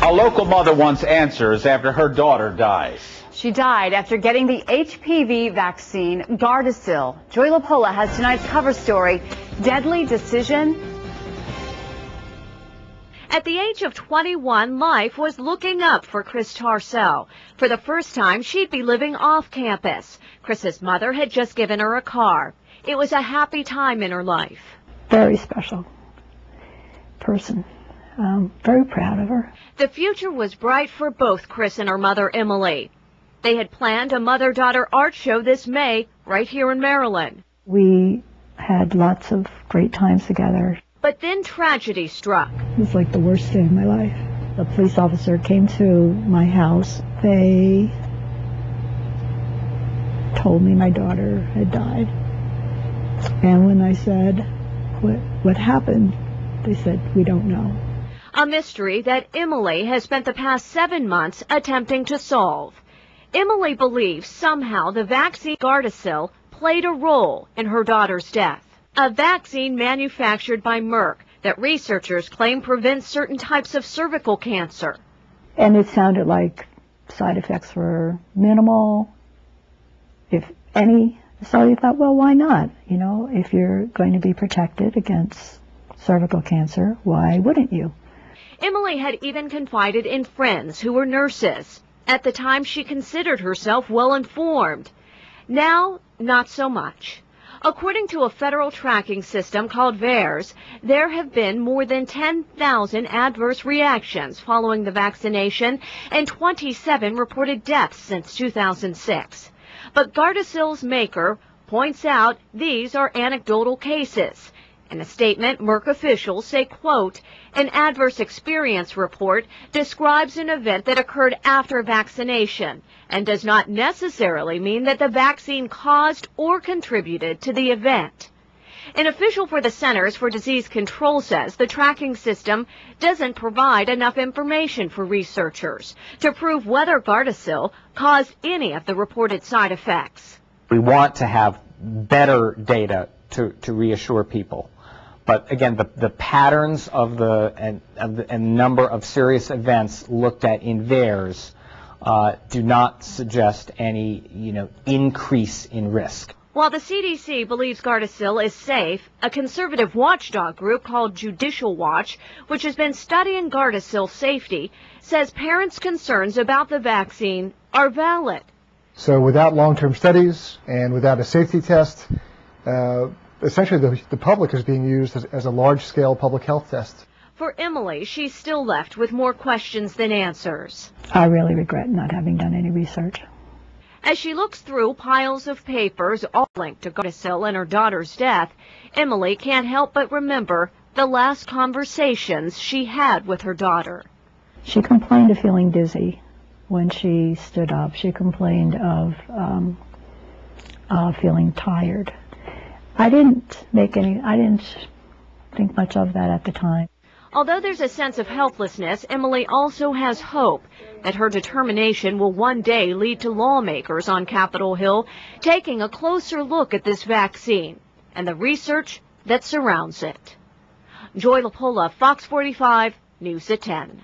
A local mother wants answers after her daughter dies. She died after getting the HPV vaccine, Gardasil. Joy LaPola has tonight's cover story, Deadly Decision. At the age of 21, life was looking up for Chris Tarcell. For the first time, she'd be living off campus. Chris's mother had just given her a car. It was a happy time in her life. Very special person. Very proud of her. The future was bright for both Chris and her mother, Emily. They had planned a mother-daughter art show this May right here in Maryland. We had lots of great times together. But then tragedy struck. It was like the worst day of my life. The police officer came to my house. They told me my daughter had died. And when I said, what happened? They said, we don't know. A mystery that Emily has spent the past 7 months attempting to solve. Emily believes somehow the vaccine Gardasil played a role in her daughter's death. A vaccine manufactured by Merck that researchers claim prevents certain types of cervical cancer. And it sounded like side effects were minimal, if any. So you thought, well, why not? You know, if you're going to be protected against cervical cancer, why wouldn't you? Emily had even confided in friends who were nurses. At the time, she considered herself well-informed. Now, not so much. According to a federal tracking system called VAERS, there have been more than 10,000 adverse reactions following the vaccination and 27 reported deaths since 2006. But Gardasil's maker points out these are anecdotal cases. In a statement, Merck officials say, quote, an adverse experience report describes an event that occurred after vaccination and does not necessarily mean that the vaccine caused or contributed to the event. An official for the Centers for Disease Control says the tracking system doesn't provide enough information for researchers to prove whether Gardasil caused any of the reported side effects. We want to have better data to reassure people. But again, the patterns of the number of serious events looked at in VAERS do not suggest any, increase in risk. While the CDC believes Gardasil is safe, a conservative watchdog group called Judicial Watch, which has been studying Gardasil's safety, says parents' concerns about the vaccine are valid. So without long-term studies and without a safety test, essentially the public is being used as a large-scale public health test. For Emily, she's still left with more questions than answers. I really regret not having done any research. As she looks through piles of papers all linked to Gardasil and her daughter's death, Emily can't help but remember the last conversations she had with her daughter. She complained of feeling dizzy when she stood up. She complained of feeling tired. I didn't think much of that at the time. Although there's a sense of helplessness, Emily also has hope that her determination will one day lead to lawmakers on Capitol Hill taking a closer look at this vaccine and the research that surrounds it. Joy LaPola, Fox 45, News at 10.